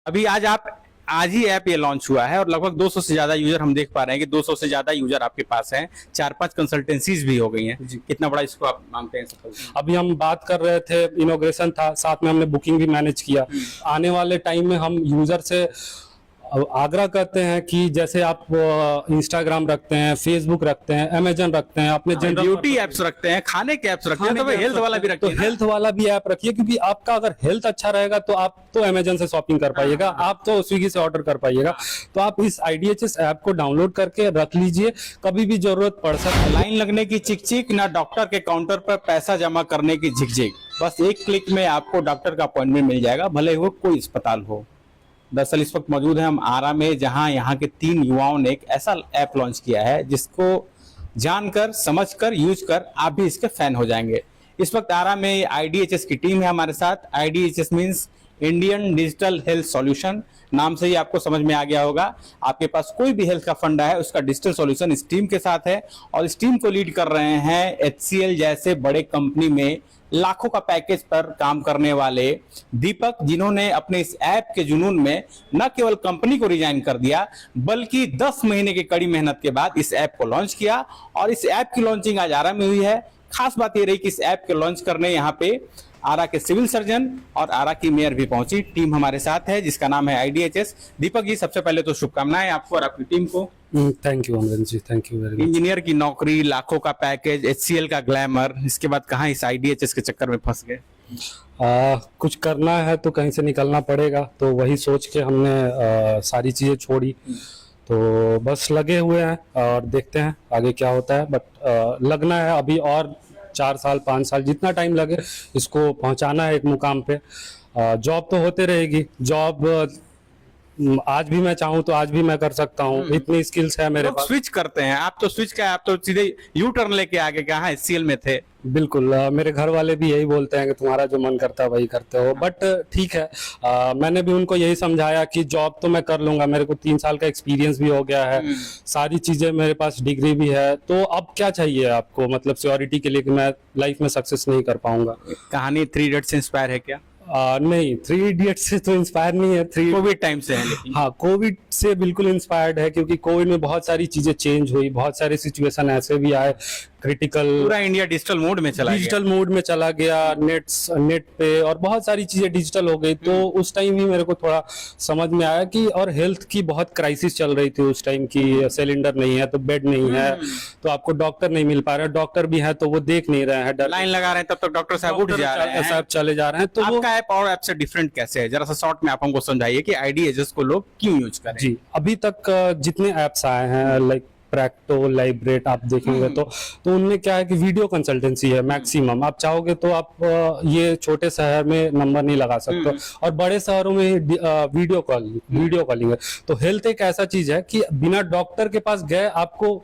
अभी आज ही ऐप ये लॉन्च हुआ है और लगभग 200 से ज्यादा यूजर हम देख पा रहे हैं कि 200 से ज्यादा यूजर आपके पास हैं। 4-5 कंसल्टेंसीज भी हो गई हैं। कितना बड़ा इसको आप मानते हैं सफल? अभी हम बात कर रहे थे, इनॉग्रेशन था, साथ में हमने बुकिंग भी मैनेज किया। आने वाले टाइम में हम यूजर से आग्रह करते हैं कि जैसे आप इंस्टाग्राम रखते हैं, फेसबुक रखते हैं, अमेजन रखते हैं, अपने जनरल ब्यूटी एप्स रखते हैं, खाने के एप्स रखते हैं, तो भाई हेल्थ वाला भी रखिए। तो हेल्थ वाला भी ऐप रखिए, क्योंकि आपका अगर हेल्थ अच्छा रहेगा तो आप तो अमेजन से शॉपिंग कर पाइएगा, आप तो स्विगी से ऑर्डर कर पाइएगा। तो आप इस IDHS ऐप को डाउनलोड करके रख लीजिए, कभी भी जरूरत पड़ सकती है। लाइन लगने की चिक-चिक ना डॉक्टर के काउंटर पर पैसा जमा करने की झिक-झिक, बस एक क्लिक में आपको डॉक्टर का अपॉइंटमेंट मिल जाएगा, भले वो कोई अस्पताल हो। दरअसल इस वक्त मौजूद है हम आरा में, जहां यहाँ के 3 युवाओं ने एक ऐसा ऐप लॉन्च किया है जिसको जानकर, समझकर, यूज कर आप भी इसके फैन हो जाएंगे। इस वक्त आरा में IDHS की टीम है हमारे साथ। IDHS means Indian digital health solution, नाम से ही आपको समझ में आ गया होगा। आपके पास कोई भी हेल्थ का फंडा है, उसका डिजिटल सॉल्यूशन इस टीम के साथ है और इस टीम को लीड कर रहे हैं HCL जैसे बड़े कंपनी में लाखों का पैकेज पर काम करने वाले दीपक, जिन्होंने अपने इस ऐप के जुनून में न केवल कंपनी को रिजाइन कर दिया, बल्कि 10 महीने की कड़ी मेहनत के बाद इस ऐप को लॉन्च किया। और इस ऐप की लॉन्चिंग आज आरा में हुई है। खास बात यह रही कि इस ऐप के लॉन्च करने यहाँ पे आरा के सिविल सर्जन और आरा की मेयर भी पहुंची। टीम हमारे साथ है जिसका नाम है IDHS। दीपक जी, सबसे पहले तो शुभकामनाएं आपको और आपकी टीम को। Thank you Amaran ji, thank you very much. Engineer की नौकरी, लाखों का पैकेज, HCL का ग्लैमर, इसके बाद कहाँ इस IDHS के चक्कर में फंस गए? कुछ करना है तो कहीं से निकलना पड़ेगा, तो वही सोच के हमने सारी चीजें छोड़ी। तो बस लगे हुए हैं और देखते हैं आगे क्या होता है। बट लगना है अभी, और 4 साल 5 साल जितना टाइम लगे इसको पहुंचाना है एक मुकाम पे। जॉब तो होते रहेगी, जॉब आज भी मैं चाहूँ तो आज भी मैं कर सकता हूँ, इतनी स्किल्स है मेरे पास। स्विच करते हैं, आप तो स्विच क्या, आप तो सीधे यू टर्न लेके आगे कहाँ HCL में थे। बिल्कुल, मेरे घर वाले भी यही बोलते हैं कि तुम्हारा जो मन करता है वही करते हो। बट ठीक है, मैंने भी उनको यही समझाया कि जॉब तो मैं कर लूंगा, मेरे को 3 साल का एक्सपीरियंस भी हो गया है, सारी चीजें मेरे पास, डिग्री भी है, तो अब क्या चाहिए आपको, मतलब सिक्योरिटी के लिए कि मैं लाइफ में सक्सेस नहीं कर पाऊंगा। कहानी 3 इडियट्स से इंस्पायर है क्या? नहीं, 3 इडियट्स से तो इंस्पायर नहीं है। कोविड टाइम से है लेकिन। हाँ, कोविड से बिल्कुल इंस्पायर्ड है, क्योंकि कोविड में बहुत सारी चीजें चेंज हुई, बहुत सारे सिचुएशन ऐसे भी आए क्रिटिकल। पूरा इंडिया डिजिटल मोड में चला गया। डिजिटल मोड में चला गया, नेट पे, और बहुत सारी चीजें डिजिटल हो गई। तो उस टाइम भी मेरे को थोड़ा समझ में आया कि, और हेल्थ की बहुत क्राइसिस चल रही थी उस टाइम की, सिलेंडर नहीं है तो बेड नहीं है, तो आपको डॉक्टर नहीं मिल पा रहा, डॉक्टर भी है तो वो देख नहीं रहे हैं, लाइन लगा रहे हैं, तब तक डॉक्टर साहब उठ जा रहे हैं, साहब चले जा रहे हैं। तो आपका ऐप और ऐप से डिफरेंट कैसे है? जरा सा शॉर्ट में आप हमको समझाइए कि IDHS को लोग क्यों यूज करें। जी, अभी तक जितने ऐप्स आए हैं, लाइक प्रैक्टो, लाइब्रेट, आप देखेंगे तो उनमें क्या है कि वीडियो कंसल्टेंसी है मैक्सिमम। आप चाहोगे तो आप ये छोटे शहर में नंबर नहीं लगा सकते, और बड़े शहरों में वीडियो कॉलिंग है। तो हेल्थ एक ऐसा चीज है कि बिना डॉक्टर के पास गए आपको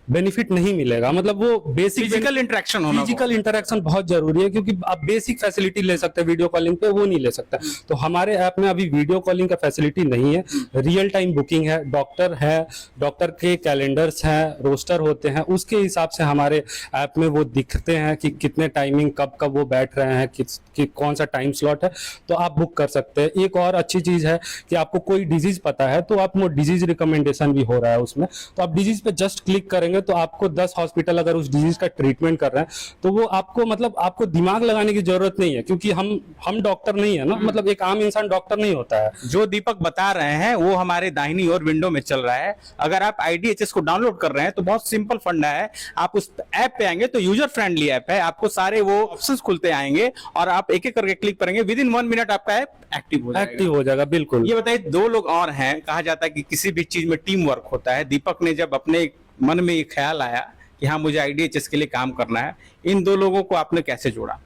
बेनिफिट नहीं मिलेगा, मतलब वो बेसिक फिजिकल इंटरेक्शन होना, फिजिकल इंटरेक्शन बहुत जरूरी है, क्योंकि आप बेसिक फैसिलिटी ले सकते हैं वीडियो कॉलिंग पे, वो नहीं ले सकते। तो हमारे ऐप में अभी वीडियो कॉलिंग का फैसिलिटी नहीं है, रियल टाइम बुकिंग है, डॉक्टर के कैलेंडर्स हैं, रोस्टर होते हैं, उसके हिसाब से हमारे ऐप में वो दिखते हैं कि कितने टाइमिंग, कब वो बैठ रहे हैं, कि कौन सा टाइम स्लॉट है, तो आप बुक कर सकते हैं। एक और अच्छी चीज है कि आपको कोई डिजीज पता है तो आप वो डिजीज रिकमेंडेशन भी हो रहा है उसमें, तो आप डिजीज पे जस्ट क्लिक करेंगे तो आपको 10 हॉस्पिटल अगर उस डिजीज का ट्रीटमेंट कर रहे हैं, तो वो आपको, मतलब आपको दिमाग लगाने की जरूरत नहीं है, क्योंकि हम डॉक्टर नहीं है ना, मतलब एक आम इंसान डॉक्टर नहीं होता है। जो दीपक बता रहे हैं वो हमारे दाहिनी ओर विंडो में चल रहा है। अगर आप IDHS को डाउनलोड कर रहे हैं तो बहुत सिंपल फंडा है, आप उस ऐप पे आएंगे तो यूजर फ्रेंडली ऐप है, आपको सारे वो ऑप्शंस खुलते आएंगे और आप एक एक करके क्लिक करेंगे, विद इन 1 मिनट आपका ऐप एक्टिव हो जाएगा। बिल्कुल। ये बताइए, 2 लोग और हैं, कहा जाता है कि किसी भी चीज में टीम वर्क होता है। दीपक ने जब अपने मन में ये ख्याल आया कि हाँ मुझे IDHS के लिए काम करना है, इन 2 लोगों को आपने कैसे जोड़ा?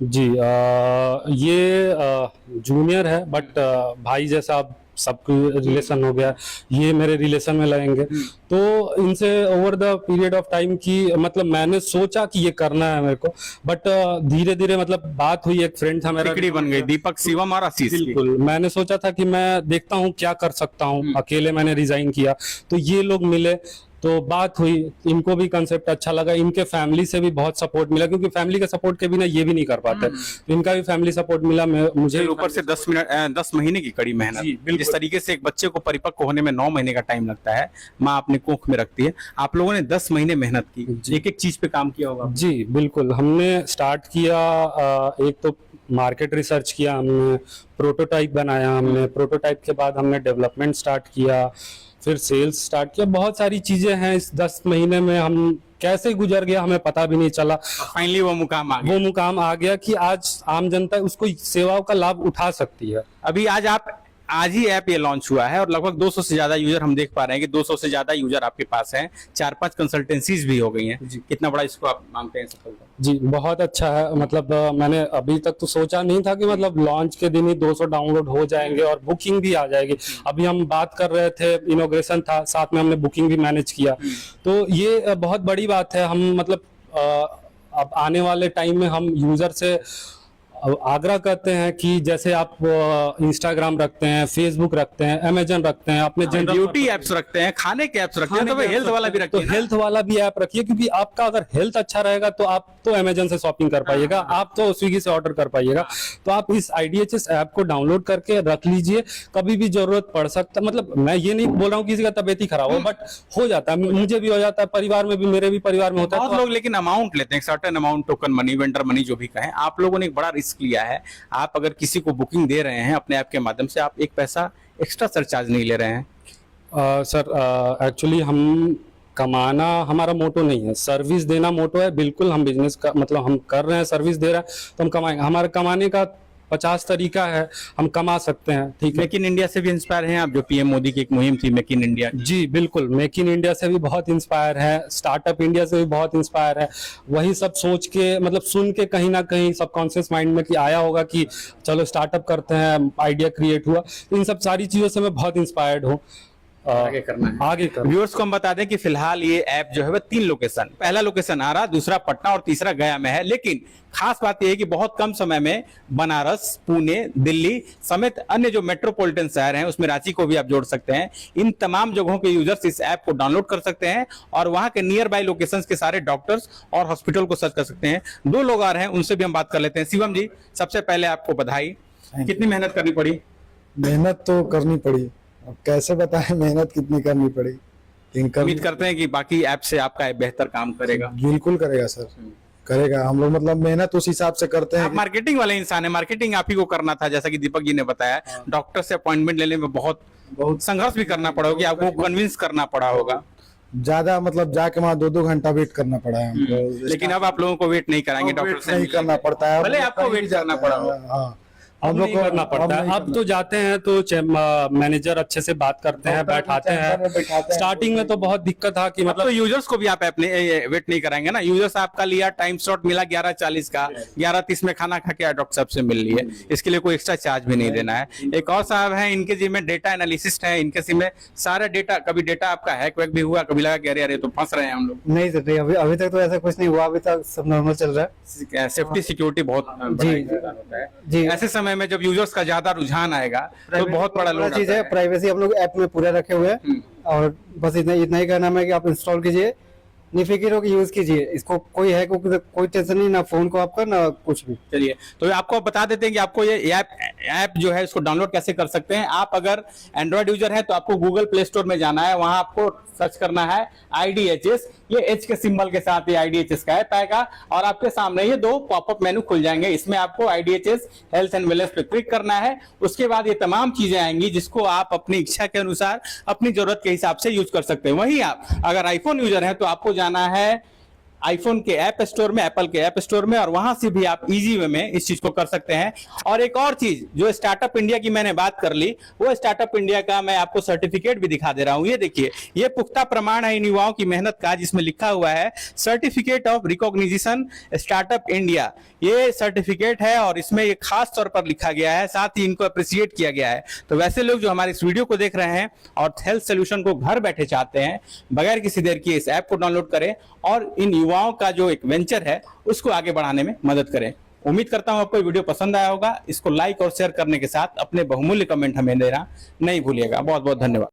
जी, ये जूनियर है, बट भाई जैसा अब सबको रिलेशन हो गया, ये मेरे रिलेशन में लगेंगे। तो इनसे over the period of time की, मतलब मैंने सोचा कि ये करना है मेरे को, बट धीरे धीरे मतलब बात हुई, एक फ्रेंड था मेरा, बन गई दीपक, शिवम और आशीष। बिल्कुल, मैंने सोचा था कि मैं देखता हूँ क्या कर सकता हूँ, अकेले मैंने रिजाइन किया, तो ये लोग मिले, तो बात हुई, इनको भी कंसेप्ट अच्छा लगा, इनके फैमिली से भी बहुत सपोर्ट मिला, क्योंकि फैमिली के सपोर्ट के बिना ये भी नहीं कर पाते। इनका भी फैमिली सपोर्ट मिला, मुझे ऊपर से 10 महीने की कड़ी मेहनत। जी, बिल्कुल। जिस तरीके से एक बच्चे को परिपक्व होने में 9 महीने का टाइम लगता है, माँ अपने कोख में रखती है, आप लोगों ने 10 महीने मेहनत की, एक एक चीज पे काम किया होगा। जी बिल्कुल, हमने स्टार्ट किया, एक तो मार्केट रिसर्च किया, हमने प्रोटोटाइप बनाया, हमने प्रोटोटाइप के बाद हमने डेवलपमेंट स्टार्ट किया, फिर सेल्स स्टार्ट किया। बहुत सारी चीजें हैं, इस 10 महीने में हम कैसे गुजर गया हमें पता भी नहीं चला। फाइनली वो मुकाम आ गया। वो मुकाम आ गया कि आज आम जनता उसको सेवाओं का लाभ उठा सकती है। अभी आज ही ऐप ये लॉन्च हुआ है और लगभग 200 से ज्यादा यूजर हम देख पा रहे हैं कि 200 से ज्यादा यूजर आपके पास हैं, 4-5 कंसल्टेंसीज भी हो गई हैं। कितना बड़ा इसको आप मानते हैं सफलता? जी बहुत अच्छा है। मतलब मैंने अभी तक तो सोचा नहीं था कि मतलब लॉन्च के दिन ही 200 डाउनलोड हो जाएंगे और बुकिंग भी आ जाएगी। अभी हम बात कर रहे थे, इनॉग्रेशन था, साथ में हमने बुकिंग भी मैनेज किया, तो ये बहुत बड़ी बात है। हम मतलब अब आने वाले टाइम में हम यूजर से आग्रह करते हैं कि जैसे आप इंस्टाग्राम रखते हैं, फेसबुक रखते हैं, अमेजन रखते हैं, अपने ब्यूटी एप्स रखते हैं, खाने के एप्स रखते हैं, तो हेल्थ वाला भी रखिए। तो हेल्थ वाला भी ऐप रखिए, क्योंकि आपका अगर हेल्थ अच्छा रहेगा तो आप तो अमेजन से शॉपिंग कर पाइएगा, आप तो स्विगी से ऑर्डर कर पाइएगा। तो आप इस IDHS ऐप को डाउनलोड करके रख लीजिए, कभी भी जरूरत पड़ सकता। मतलब मैं ये नहीं बोल रहा हूँ किसी का तबीयत ही खराब हो, बट हो जाता है, मुझे भी हो जाता है, परिवार में भी, मेरे भी परिवार में होता है। बहुत लोग लेकिन अमाउंट लेते हैं, certain amount, token money, vendor money जो भी कहें। आप लोगों ने एक बड़ा रिस्क लिया है। आप अगर किसी को बुकिंग दे रहे हैं अपने ऐप के माध्यम से, आप एक पैसा एक्स्ट्रा सरचार्ज नहीं ले रहे हैं। सर एक्चुअली हम कमाना हमारा मोटो नहीं है, सर्विस देना मोटो है। बिल्कुल हम बिजनेस का मतलब हम कर रहे हैं, सर्विस दे रहे हैं तो हम कमाएंगे। हमारे कमाने का 50 तरीका है, हम कमा सकते हैं। ठीक है, मेक इन इंडिया से भी इंस्पायर हैं आप, जो PM मोदी की एक मुहिम थी मेक इन इंडिया। जी बिल्कुल, मेक इन इंडिया से भी बहुत इंस्पायर है, स्टार्टअप इंडिया से भी बहुत इंस्पायर है। वही सब सोच के मतलब सुन के कहीं ना कहीं सबकॉन्शियस माइंड में कि आया होगा कि चलो स्टार्टअप करते हैं, आइडिया क्रिएट हुआ। इन सब सारी चीजों से मैं बहुत इंस्पायर्ड हूँ। आगे करना है, आगे करना। व्यूअर्स को हम बता दें कि फिलहाल ये ऐप जो है वह 3 लोकेशन, पहला लोकेशन आरा, दूसरा पटना और तीसरा गया में है। लेकिन खास बात यह है कि बहुत कम समय में बनारस, पुणे, दिल्ली समेत अन्य जो मेट्रोपॉलिटन शहर हैं उसमें रांची को भी आप जोड़ सकते हैं। इन तमाम जगहों के यूजर्स इस ऐप को डाउनलोड कर सकते हैं और वहां के नियर बाय लोकेशंस के सारे डॉक्टर्स और हॉस्पिटल को सर्च कर सकते हैं। 2 लोग आ रहे हैं, उनसे भी हम बात कर लेते हैं। शिवम जी, सबसे पहले आपको बधाई। कितनी मेहनत करनी पड़ी? मेहनत तो करनी पड़ी, अब कैसे बताएं मेहनत कितनी करनी पड़ी। उम्मीद करते हैं कि बाकी ऐप से आपका ऐप बेहतर काम करेगा। बिल्कुल करेगा सर, करेगा। हम लोग मतलब मेहनत उस हिसाब से करते हैं। आप मार्केटिंग वाले इंसान है, मार्केटिंग आप ही को करना था, जैसा कि दीपक जी ने बताया। डॉक्टर से अपॉइंटमेंट लेने में बहुत संघर्ष भी करना पड़ा होगा, आपको कन्विंस करना पड़ा होगा। ज्यादा मतलब जाके वहाँ 2-2 घंटा वेट करना पड़ा है हमको। लेकिन अब आप लोगों को वेट नहीं कराएंगे, डॉक्टर से नहीं करना पड़ता है, भले आपको वेट करना पड़ा हो। हाँ, अब नहीं करना पड़ता है। अब तो जाते हैं तो मैनेजर अच्छे से बात करते हैं, बैठाते हैं। स्टार्टिंग में तो बहुत दिक्कत था कि मतलब तो यूजर्स को भी आप वेट नहीं कराएंगे ना। यूजर्स आपका लिया, टाइम स्लॉट मिला 11:40 का, 11:30 में खाना खा के डॉक्टर साहब से मिल लिए। इसके लिए कोई एक्स्ट्रा चार्ज भी नहीं देना है। एक और साहब है, इनके जिम में डेटा एनालिसिस्ट है, इनके सिम में सारा डेटा, कभी डेटा आपका हैक वैक भी हुआ, कभी लगा कि अरे अरे तो फंस रहे हैं हम लोग? नहीं सर, अभी तक तो ऐसा कुछ नहीं हुआ, अभी तक सब नॉर्मल चल रहा है। सेफ्टी सिक्योरिटी बहुत जी। ऐसे समय में जब यूजर्स का ज्यादा रुझान आएगा तो बहुत बड़ा लोड चीज है। प्राइवेसी हम लोग ऐप में पूरा रखे हुए हैं और बस इतना ही कहना है कि आप इंस्टॉल कीजिए, निफिक्र हो कि यूज कीजिए इसको। कोई है कोई टेंशन नहीं, ना फोन को आपका ना कुछ भी। चलिए, तो आपको बता देते हैं कि आपको ये ऐप जो है इसको डाउनलोड कैसे कर सकते हैं। आप अगर एंड्रॉइड यूजर है तो आपको गूगल प्ले स्टोर में जाना है, वहां आपको सर्च करना है IDHS। ये H के सिंबल के साथ ये IDHS का ऐप आएगा और आपके सामने ये 2 पॉपअप मेनू खुल जाएंगे। इसमें आपको IDHS हेल्थ एंड वेलनेस पे क्लिक करना है। उसके बाद ये तमाम चीजें आएंगी जिसको आप अपनी इच्छा के अनुसार, अपनी जरूरत के हिसाब से यूज कर सकते हैं। वहीं आप अगर आईफोन यूजर हैं तो आपको जाना है आईफोन के ऐप स्टोर में, एप्पल के ऐप स्टोर में, और वहां से भी आप इजी वे में इस चीज को कर सकते हैं। और एक और चीज, जो स्टार्टअप इंडिया की मैंने बात कर ली, वो स्टार्टअप इंडिया का मैं आपको सर्टिफिकेट भी दिखा दे रहा हूं। ये देखिए, ये पुख्ता प्रमाण है इन युवाओं की मेहनत का, जिसमें लिखा हुआ है certificate of recognition startup India. ये सर्टिफिकेट है और इसमें ये खास तौर पर लिखा गया है, साथ ही इनको अप्रिशिएट किया गया है। तो वैसे लोग जो हमारे इस वीडियो को देख रहे हैं और हेल्थ सोल्यूशन को घर बैठे चाहते हैं, बगैर किसी देर किए इस ऐप को डाउनलोड करें और इन युवाओं का जो एक वेंचर है उसको आगे बढ़ाने में मदद करें। उम्मीद करता हूं आपको ये वीडियो पसंद आया होगा। इसको लाइक और शेयर करने के साथ अपने बहुमूल्य कमेंट हमें देना नहीं भूलिएगा। बहुत बहुत धन्यवाद।